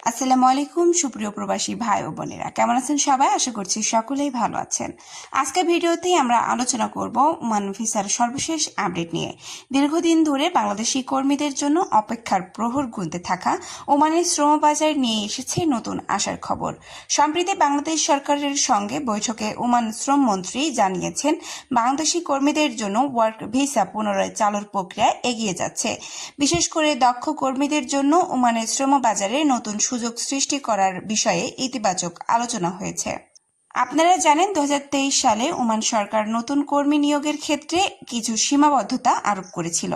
আসসালামু আলাইকুম সুপ্রিয় প্রবাসী ভাই ও বোনেরা, কেমন আছেন সবাই? আশা করছি সকলেই ভালো আছেন। আজকের ভিডিওতে আমরা আলোচনা করব ওমান ভিসার সর্বশেষ আপডেট নিয়ে। দীর্ঘদিন ধরে বাংলাদেশি কর্মীদের জন্য অপেক্ষার প্রহর গুনতে থাকা ওমানের শ্রমবাজার নিয়ে এসেছে নতুন আশার খবর। সম্প্রতি বাংলাদেশ সরকারের সঙ্গে বৈঠকে ওমান শ্রমমন্ত্রী জানিয়েছেন, বাংলাদেশি কর্মীদের জন্য ওয়ার্ক ভিসা পুনরায় চালুর প্রক্রিয়া এগিয়ে যাচ্ছে। বিশেষ করে দক্ষ কর্মীদের জন্য ওমানের শ্রমবাজারে নতুন সুযোগ সৃষ্টি করার বিষয়ে ইতিবাচক আলোচনা হয়েছে। আপনারা জানেন 2023 সালে ওমান সরকার নতুন কর্মী নিয়োগের ক্ষেত্রে কিছু সীমাবদ্ধতা আরোপ করেছিল।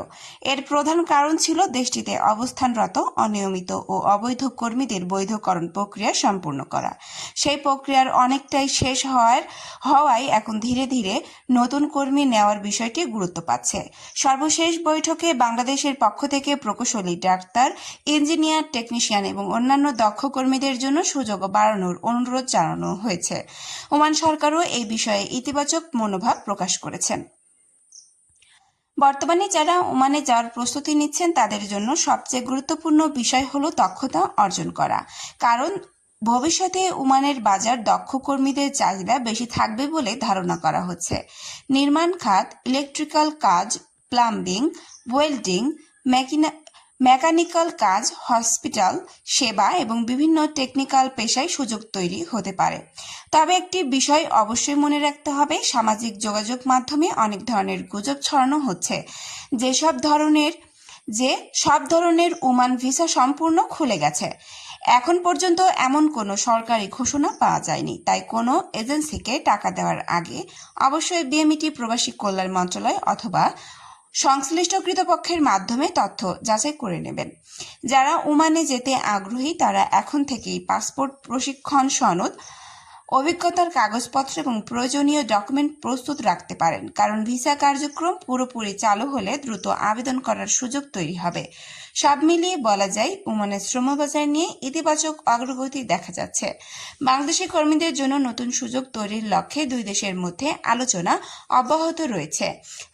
এর প্রধান কারণ ছিল দেশটিতে অবস্থানরত অনিয়মিত ও অবৈধ কর্মীদের বৈধকরণ প্রক্রিয়া সম্পূর্ণ করা। সেই প্রক্রিয়ার অনেকটাই শেষ হওয়ায় এখন ধীরে ধীরে নতুন কর্মী নেওয়ার বিষয়টি গুরুত্ব পাচ্ছে। সর্বশেষ বৈঠকে বাংলাদেশের পক্ষ থেকে প্রকৌশলী, ডাক্তার, ইঞ্জিনিয়ার, টেকনিশিয়ান এবং অন্যান্য দক্ষ কর্মীদের জন্য সুযোগ বাড়ানোর অনুরোধ জানানো হয়েছে। ওমান সরকারও এই বিষয়ে ইতিবাচক মনোভাব প্রকাশ করেছেন। বর্তমানে যারা ওমানে যাওয়ার প্রস্তুতি নিচ্ছেন তাদের জন্য সবচেয়ে গুরুত্বপূর্ণ বিষয় হলো দক্ষতা অর্জন করা, কারণ ভবিষ্যতে ওমানের বাজার দক্ষ কর্মীদের চাহিদা বেশি থাকবে বলে ধারণা করা হচ্ছে। নির্মাণ খাত, ইলেকট্রিক্যাল কাজ, প্লাম্বিং, ওয়েল্ডিং, মেকানিক্যাল কাজ, হসপিটাল সেবা এবং বিভিন্ন টেকনিক্যাল পেশায় সুযোগ তৈরি হতে পারে। তবে একটি বিষয় অবশ্যই মনে রাখতে হবে, সামাজিক যোগাযোগ মাধ্যমে অনেক ধরনের গুজব ছড়ানো হচ্ছে সব ধরনের ওমান ভিসা সম্পূর্ণ খুলে গেছে। এখন পর্যন্ত এমন কোনো সরকারি ঘোষণা পাওয়া যায়নি, তাই কোনো এজেন্সিকে টাকা দেওয়ার আগে অবশ্যই বিএমইটি প্রবাসী কল্যাণ মন্ত্রণালয় অথবা সংশ্লিষ্ট কর্তৃপক্ষের মাধ্যমে তথ্য যাচাই করে নেবেন। যারা ওমানে যেতে আগ্রহী তারা এখন থেকেই পাসপোর্ট, প্রশিক্ষণ সনদ, অভিজ্ঞতার কাগজপত্র এবং প্রয়োজনীয় ডকুমেন্ট প্রস্তুত রাখতে পারেন, কারণ ভিসা কার্যক্রম পুরোপুরি চালু হলে দ্রুত আবেদন করার সুযোগ তৈরি হবে। সব মিলিয়ে বলা যায় ওমানের শ্রমবাজার নিয়ে ইতিবাচক অগ্রগতি দেখা যাচ্ছে। বাংলাদেশি কর্মীদের জন্য নতুন সুযোগ তৈরির লক্ষ্যে দুই দেশের মধ্যে আলোচনা অব্যাহত রয়েছে।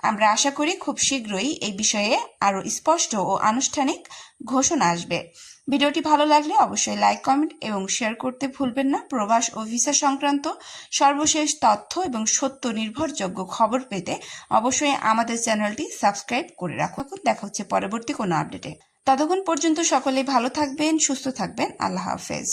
আমরা আশা করি খুব শীঘ্রই এই বিষয়ে আরও স্পষ্ট ও আনুষ্ঠানিক ঘোষণা আসবে। ভিডিওটি ভালো লাগলে অবশ্যই লাইক, কমেন্ট এবং শেয়ার করতে ভুলবেন না। প্রবাস ও ভিসা সংক্রান্ত সর্বশেষ তথ্য এবং সত্য নির্ভরযোগ্য খবর পেতে অবশ্যই আমাদের চ্যানেলটি সাবস্ক্রাইব করে রাখুন। দেখা হচ্ছে পরবর্তী কোনো আপডেটে। ততক্ষণ পর্যন্ত সকলে ভালো থাকবেন, সুস্থ থাকবেন। আল্লাহ হাফেজ।